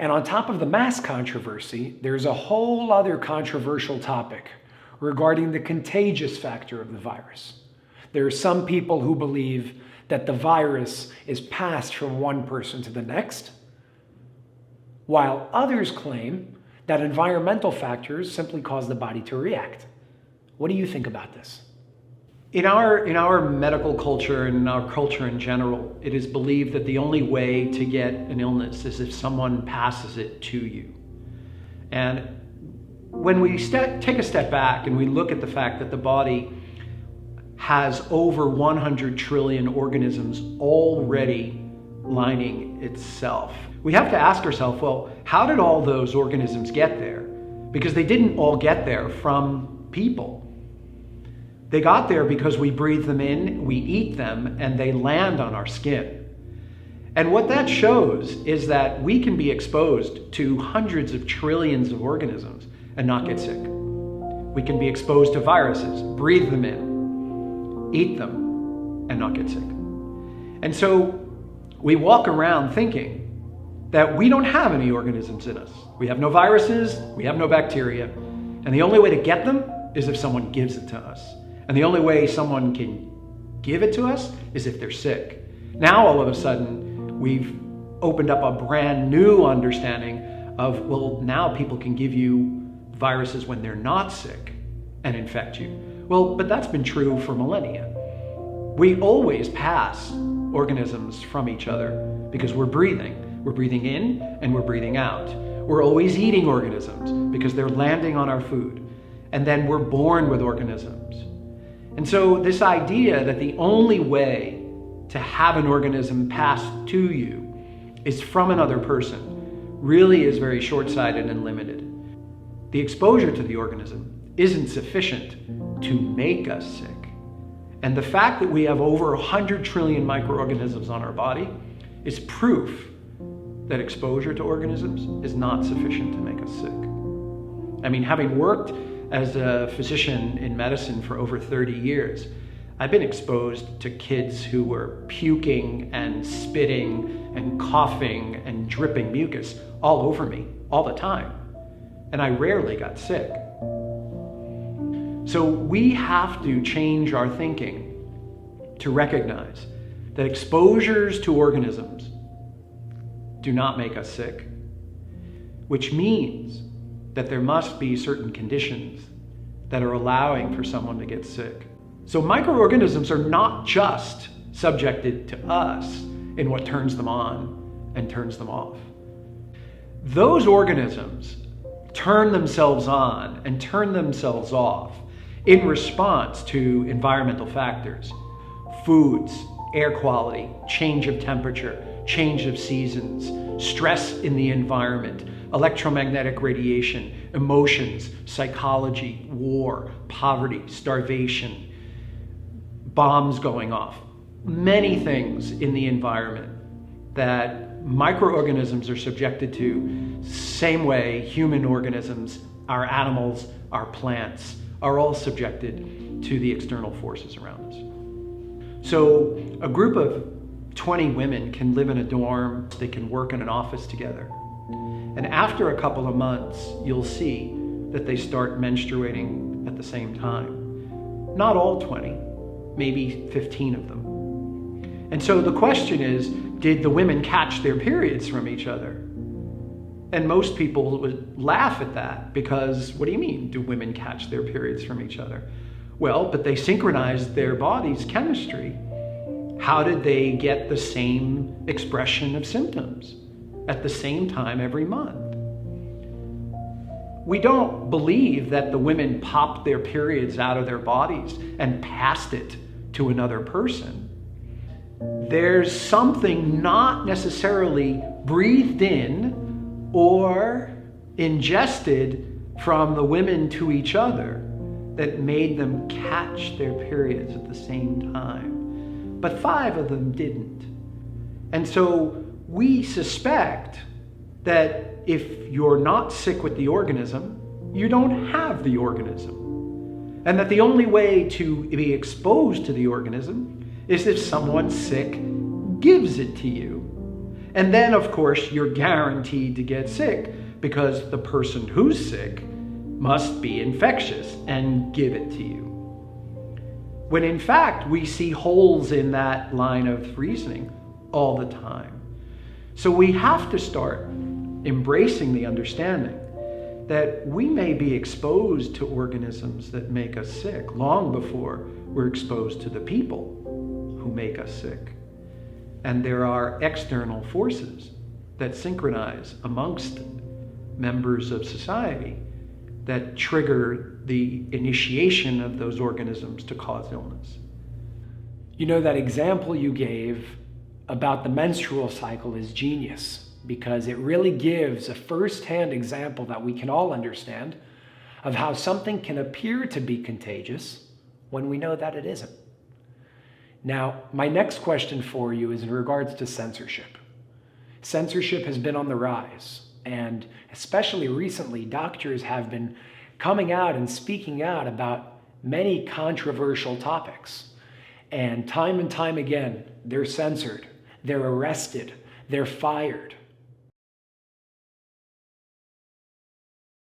And on top of the mask controversy, there's a whole other controversial topic regarding the contagious factor of the virus. There are some people who believe that the virus is passed from one person to the next, while others claim that environmental factors simply cause the body to react. What do you think about this? In our medical culture and in our culture in general, it is believed that the only way to get an illness is if someone passes it to you. And when we take a step back and we look at the fact that the body has over 100 trillion organisms already lining itself, we have to ask ourselves, well, how did all those organisms get there? Because they didn't all get there from people. They got there because we breathe them in, we eat them, and they land on our skin. And what that shows is that we can be exposed to hundreds of trillions of organisms and not get sick. We can be exposed to viruses, breathe them in, eat them, and not get sick. And so we walk around thinking that we don't have any organisms in us. We have no viruses, we have no bacteria, and the only way to get them is if someone gives it to us. And the only way someone can give it to us is if they're sick. Now, all of a sudden, we've opened up a brand new understanding of, well, now people can give you viruses when they're not sick and infect you. Well, but that's been true for millennia. We always pass organisms from each other because we're breathing. We're breathing in and we're breathing out. We're always eating organisms because they're landing on our food. And then we're born with organisms. And so this idea that the only way to have an organism passed to you is from another person really is very short-sighted and limited. The exposure to the organism isn't sufficient to make us sick. And the fact that we have over 100 trillion microorganisms on our body is proof that exposure to organisms is not sufficient to make us sick. I mean, having worked as a physician in medicine for over 30 years, I've been exposed to kids who were puking and spitting and coughing and dripping mucus all over me all the time. And I rarely got sick. So we have to change our thinking to recognize that exposures to organisms do not make us sick, which means that there must be certain conditions that are allowing for someone to get sick. So microorganisms are not just subjected to us in what turns them on and turns them off. Those organisms turn themselves on and turn themselves off in response to environmental factors: foods, air quality, change of temperature, change of seasons, stress in the environment, electromagnetic radiation, emotions, psychology, war, poverty, starvation, bombs going off. Many things in the environment that microorganisms are subjected to, same way human organisms, our animals, our plants, are all subjected to the external forces around us. So a group of 20 women can live in a dorm, they can work in an office together. And after a couple of months, you'll see that they start menstruating at the same time. Not all 20, maybe 15 of them. And so the question is, did the women catch their periods from each other? And most people would laugh at that because, what do you mean, do women catch their periods from each other? Well, but they synchronized their bodies' chemistry. How did they get the same expression of symptoms at the same time every month? We don't believe that the women popped their periods out of their bodies and passed it to another person. There's something not necessarily breathed in or ingested from the women to each other that made them catch their periods at the same time. But 5 of them didn't. And so we suspect that if you're not sick with the organism, you don't have the organism. And that the only way to be exposed to the organism is if someone sick gives it to you. And then, of course, you're guaranteed to get sick because the person who's sick must be infectious and give it to you. When in fact, we see holes in that line of reasoning all the time. So we have to start embracing the understanding that we may be exposed to organisms that make us sick long before we're exposed to the people who make us sick. And there are external forces that synchronize amongst members of society that trigger the initiation of those organisms to cause illness. You know, that example you gave about the menstrual cycle is genius, because it really gives a first-hand example that we can all understand of how something can appear to be contagious when we know that it isn't. Now, my next question for you is in regards to censorship. Censorship has been on the rise, and especially recently, doctors have been coming out and speaking out about many controversial topics. And time again, they're censored, they're arrested, they're fired.